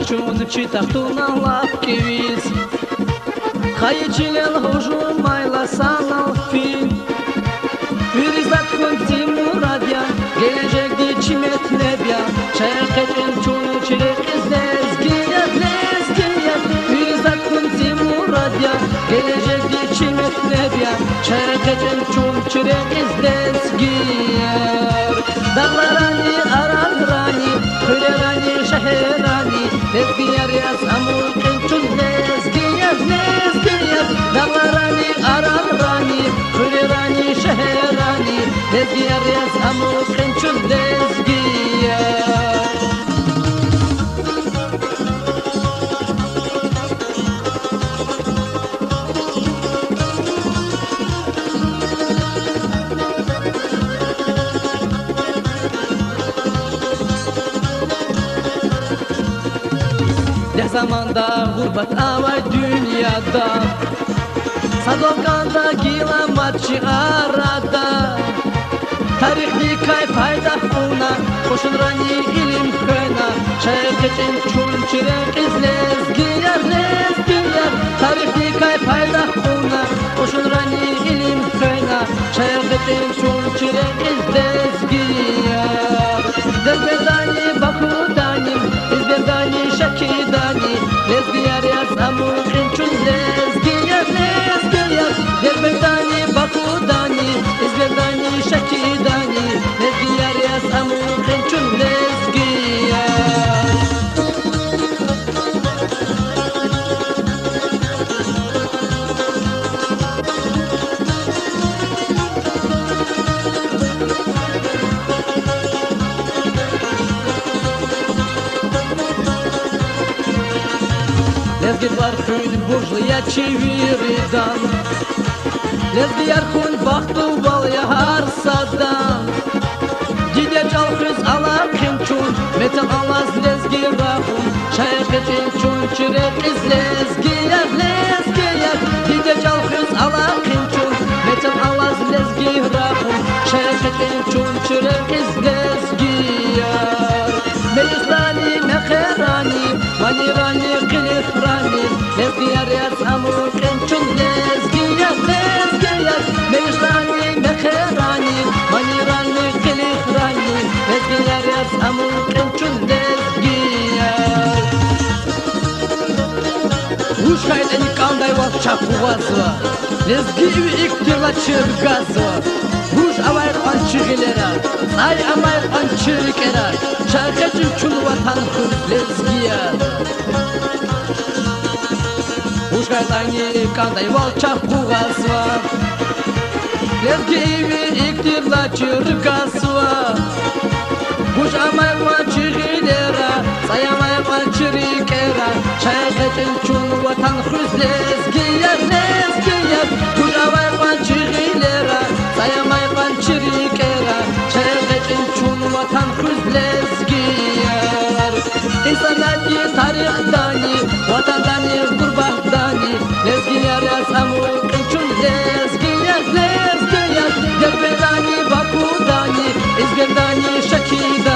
Чун читахту на лапке виз Хайчилел хожу майла санал фин Виризат хунти мурадя Gelecek diçimet nebya Çerketin çunu çirek izlezgiyat lezgiyat Vizat hünti muradya Gelecek diçimet nebya Çerketin çunu çirek izlezgiyat Dağlarani ararani Kırerani şehirani Lezgiyat yaz amurken çun lezgiyat lezgiyat Dağlarani ararani Kırerani şehirani Lezgiyat yaz amurken çun lezgiyat Ne zamanda gurbat avay dünyada Sadokanda gilamatçı arada Tarihli kay fayda una Koşun rani ilim kına Şerketin çun çirek izlezgiyar lezgiyar Tarihli kay fayda una Koşun rani ilim kına Şerketin çun çirek izlezgiyar Derbedani bakudani İzbedani şakidani Lezgiyar yaz amurkin çun lezgiyar lezgiyar Derbedani bakudani İzbedani şakidani Lezgiyar yaz amurkin çun lezgiyar Lezgiyar hün burjliya çeviridan Lezgiyar hün baktı balya harsadan Gide çalkız alakim çun Metal alaz lezgirahun Şayketin çun çirek iz lezgiyar lezgiyar Gide çalkız alakim çun Metal alaz lezgirahun Şayketin çun çirek iz lezgiyar Meyizrani mekherani Manirani kilifrani Lezgiyar yaz amurken çun lezgiyar lezgiyar Meyizrani mekherani Manirani kilifrani Lezgiyar yaz amurken çun lezgiyar Ушкает они кандай вовчак увазва Лезгиви иктирла чыргазва Буш авайр анчыгилера Ай амайр анчырикера Шаркачин чун ватан хур лезгияр Ушкает они кандай вовчак увазва Лезгиви иктирла чыргазва Буш амайр анчыгилера Ай амайр анчырикера Şayketin çun vatan xüz lezgiyar lezgiyar Kujavay pançıgilera Sayamay pançırikera Şayketin çun vatan xüz lezgiyar İnsanati tarihdani Vatandani gurbahdani Lezgiyar yasamukin çun lezgiyar lezgiyar Derbedani bakudani İzbedani şakidani